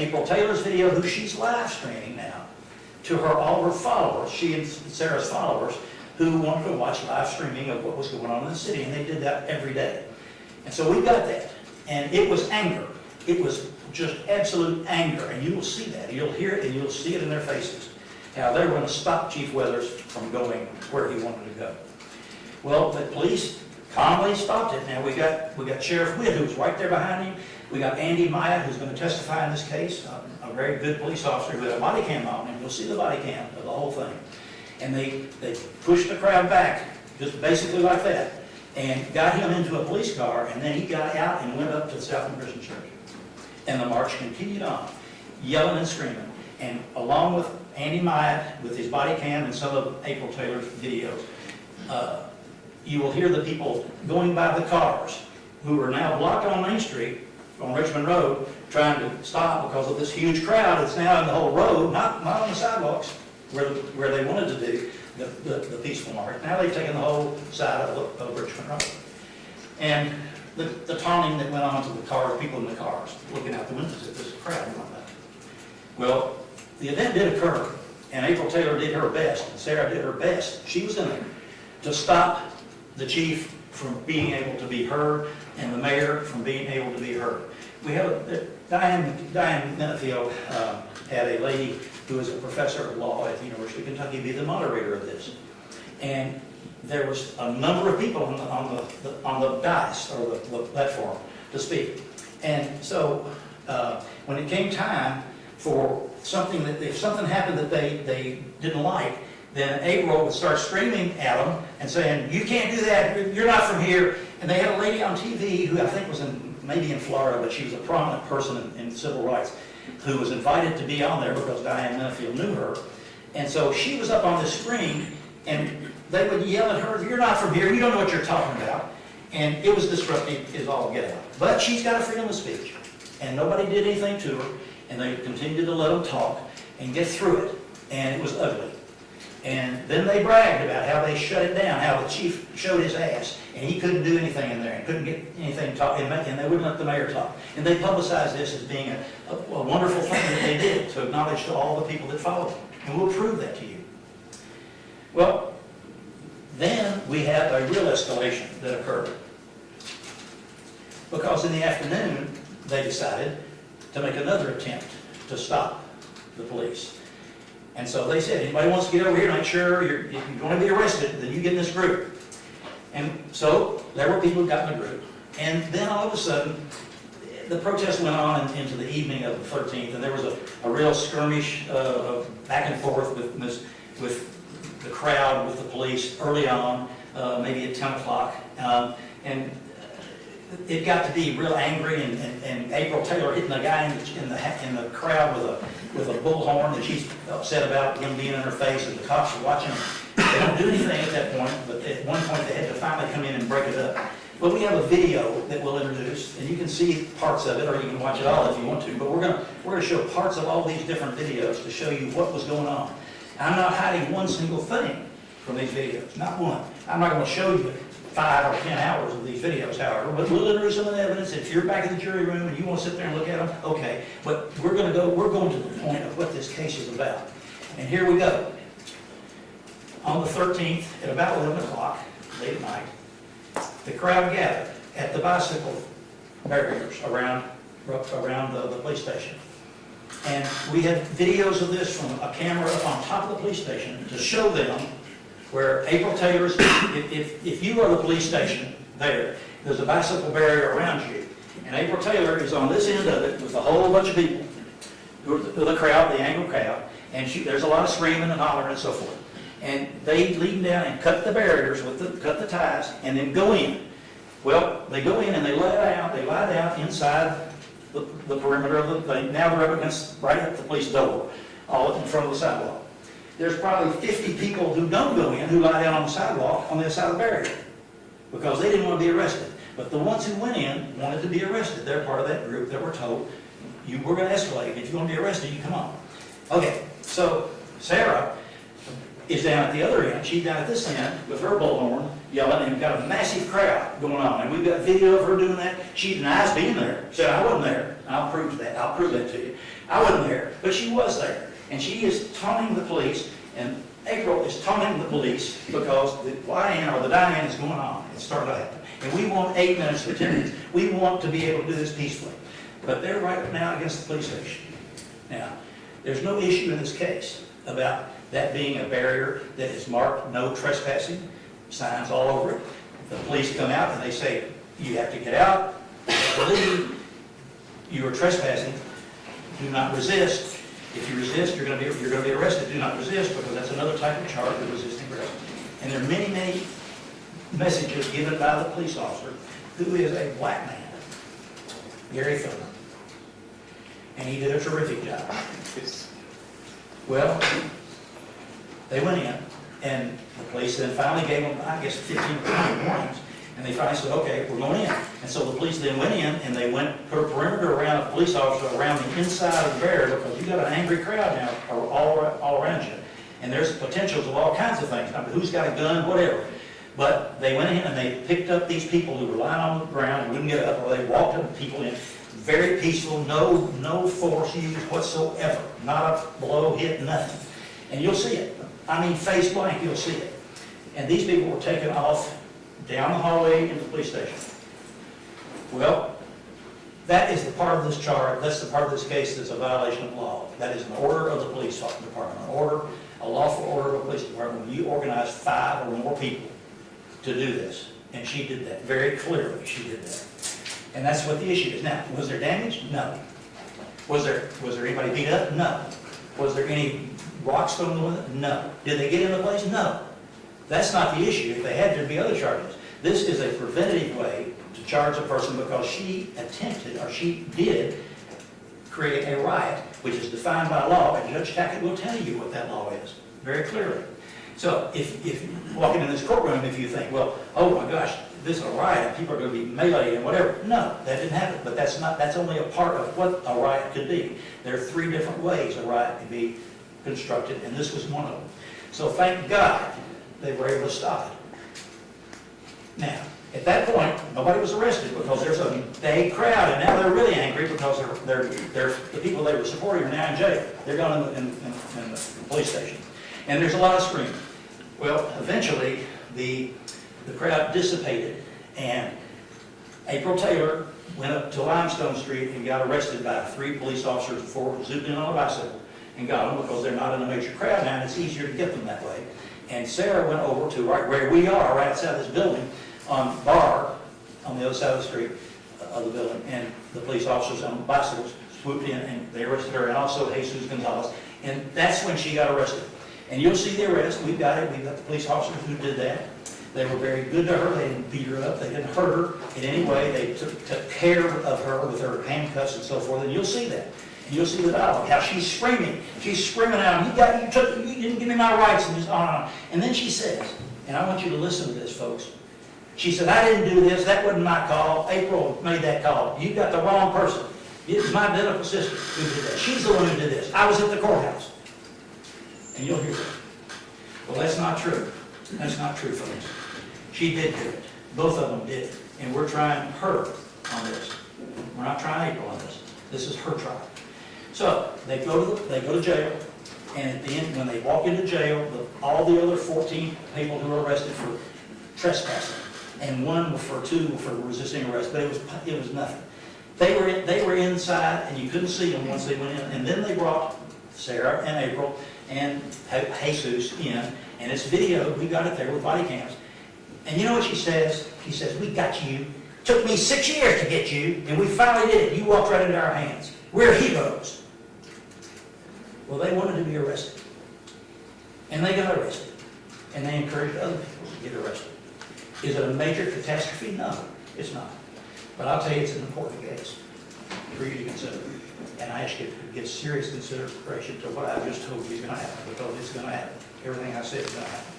April Taylor's video, who she's live streaming now, to all her followers, she and Sarah's followers, who wanted to watch live streaming of what was going on in the city, and they did that every day. And so we got that, and it was anger. It was just absolute anger, and you will see that. You'll hear it, and you'll see it in their faces, how they were going to stop Chief Weathers from going where he wanted to go. Well, the police calmly stopped it. Now we got Sheriff Witt, who's right there behind him. We got Andy Myatt, who's going to testify in this case, a very good police officer with a body cam on, and you'll see the body cam of the whole thing. And they pushed the crowd back, just basically like that, and got him into a police car, and then he got out and went up to the Southern Christian Church. And the march continued on, yelling and screaming. And along with Andy Myatt, with his body cam and some of April Taylor's videos, you will hear the people going by the cars, who are now blocked on Main Street, on Richmond Road, trying to stop because of this huge crowd that's now in the whole road, not on the sidewalks, where they wanted to do the peaceful march. Now they've taken the whole side of Richmond Road. And the taunting that went on to the cars, people in the cars, looking out the windows at this crowd and whatnot. Well, the event did occur, and April Taylor did her best, and Sarah did her best. She was in there to stop the chief from being able to be heard, and the mayor from being able to be heard. We have Diane Minifield had a lady who is a professor of law at the University of Kentucky be the moderator of this, and there was a number of people on the dais or the platform to speak. And so when it came time for something if something happened that they didn't like, then April would start screaming at them and saying, "You can't do that, you're not from here." And they had a lady on TV who I think was maybe in Florida, but she was a prominent person in civil rights, who was invited to be on there because Diane Minifield knew her. And so she was up on the screen, and they would yell at her, "You're not from here, you don't know what you're talking about." And it was disruptive as all get out. But she's got a freedom of speech, and nobody did anything to her, and they continued to let them talk and get through it, and it was ugly. And then they bragged about how they shut it down, how the chief showed his ass, and he couldn't do anything in there, and couldn't get anything talked, and they wouldn't let the mayor talk. And they publicized this as being a wonderful thing that they did to acknowledge to all the people that followed them. And we'll prove that to you. Well, then we had a real escalation that occurred. Because in the afternoon, they decided to make another attempt to stop the police. And so they said, "Anybody wants to get over here, make sure if you're going to be arrested, then you get in this group." And so there were people who got in the group. And then all of a sudden, the protest went on into the evening of the 13th, and there was a real skirmish back and forth with the crowd, with the police early on, maybe at 10 o'clock. And it got to be real angry, and April Taylor hitting a guy in the crowd with a bullhorn that she's upset about him being in her face, and the cops are watching them. They don't do anything at that point, but at one point they had to finally come in and break it up. But we have a video that we'll introduce, and you can see parts of it, or you can watch it all if you want to. But we're going to show parts of all these different videos to show you what was going on. I'm not hiding one single thing from these videos, not one. I'm not going to show you 5 or 10 hours of these videos, however, but we'll introduce some of the evidence. If you're back in the jury room and you want to sit there and look at them, okay. But we're going to the point of what this case is about. And here we go. On the 13th, at about 11 o'clock, late at night, the crowd gathered at the bicycle barriers around the police station. And we had videos of this from a camera up on top of the police station to show them where April Taylor's, if you are the police station there's a bicycle barrier around you. And April Taylor is on this end of it with a whole bunch of people, who are the crowd, the angry crowd, and there's a lot of screaming and hollering and so forth. And they lead down and cut the barriers, cut the ties, and then go in. Well, they go in and they lie down inside the perimeter of the thing. Now they're up against, right at the police door, all in front of the sidewalk. There's probably 50 people who don't go in, who lie down on the sidewalk on the other side of the barrier, because they didn't want to be arrested. But the ones who went in wanted to be arrested. They're part of that group that were told, we're going to escalate. If you're going to be arrested, you come on. Okay, so Sarah is down at the other end. She's down at this end with her bullhorn yelling, and got a massive crowd going on. And we've got video of her doing that. She denies being there. Said, I wasn't there. I'll prove that. I'll prove that to you. I wasn't there, but she was there. And she is taunting the police, and April is taunting the police because the fly-in or the die-in is going on. It's starting to happen. And we want 8 minutes or 10 minutes. We want to be able to do this peacefully. But they're right now against the police station. Now, there's no issue in this case about that being a barrier that is marked no trespassing, signs all over it. The police come out and they say, you have to get out, leave, you are trespassing, do not resist. If you resist, you're going to be arrested. Do not resist, because that's another type of charge of resisting arrest. And there are many, many messages given by the police officer, who is a black man, Gary Philbin. And he did a terrific job. Well, they went in, and the police then finally gave them, I guess, 15 or 20 warnings. And they finally said, okay, we're going in. And so the police then went in, and they put a perimeter around a police officer around the inside of the barrier, because you've got an angry crowd now all around you. And there's potentials of all kinds of things. I mean, who's got a gun, whatever. But they went in and they picked up these people who were lying on the ground and wouldn't get up, or they walked up people in. Very peaceful, no force used whatsoever. Not a blow, hit, nothing. And you'll see it. I mean, face blank, you'll see it. And these people were taken off down the hallway into the police station. Well, that is the part of this charge, that's the part of this case that's a violation of law. That is an order of the police department, a lawful order of the police department when you organize 5 or more people to do this. And she did that very clearly. She did that. And that's what the issue is. Now, was there damage? No. Was there anybody beat up? No. Was there any rocks thrown with it? No. Did they get in the place? No. That's not the issue. If they had, there'd be other charges. This is a preventative way to charge a person because she attempted, or she did, create a riot, which is defined by law, and Judge Tackett will tell you what that law is, very clearly. So if walking in this courtroom, if you think, well, oh my gosh, this is a riot, people are going to be meleeed and whatever. No, that didn't happen, but that's only a part of what a riot could be. There are 3 different ways a riot can be constructed, and this was one of them. So thank God they were able to stop it. Now, at that point, nobody was arrested because there's a big crowd, and now they're really angry because the people they were supporting are now in jail. They're gone in the police station. And there's a lot of screaming. Well, eventually, the crowd dissipated, and April Taylor went up to Limestone Street and got arrested by 3 police officers before zoomed in on a bicycle and got them because they're not in a major crowd now, and it's easier to get them that way. And Sarah went over to right where we are, right outside this building, on Bar, on the other side of the street of the building, and the police officers on bicycles swooped in and they arrested her, and also Jesus Gonzalez, and that's when she got arrested. And you'll see the arrest. We've got it. We've got the police officers who did that. They were very good to her. They didn't beat her up. They didn't hurt her in any way. They took care of her with her handcuffs and so forth. And you'll see that. And you'll see the dialogue, how she's screaming. She's screaming out, you didn't give me my rights, and just on and on. And then she says, and I want you to listen to this, folks. She said, I didn't do this. That wasn't my call. April made that call. You got the wrong person. It's my identical sister who did that. She's the one who did this. I was at the courthouse. And you'll hear that. Well, that's not true. That's not true, folks. She did do it. Both of them did. And we're trying her on this. We're not trying April on this. This is her trial. So they go to jail, and at the end, when they walk into jail, all the other 14 people who were arrested for trespassing, and 1 for resisting arrest, but it was nothing. They were inside, and you couldn't see them once they went in. And then they brought Sarah and April and Jesus in, and it's video. We got it there with body cams. And you know what she says? She says, we got you. Took me 6 years to get you, and we finally did it. You walked right into our hands. We're heroes. Well, they wanted to be arrested. And they got arrested. And they encouraged other people to get arrested. Is it a major catastrophe? No, it's not. But I'll tell you, it's an important case for you to consider. And I ask you to give serious consideration to what I just told you is going to happen, because it's going to happen. Everything I said is going to happen.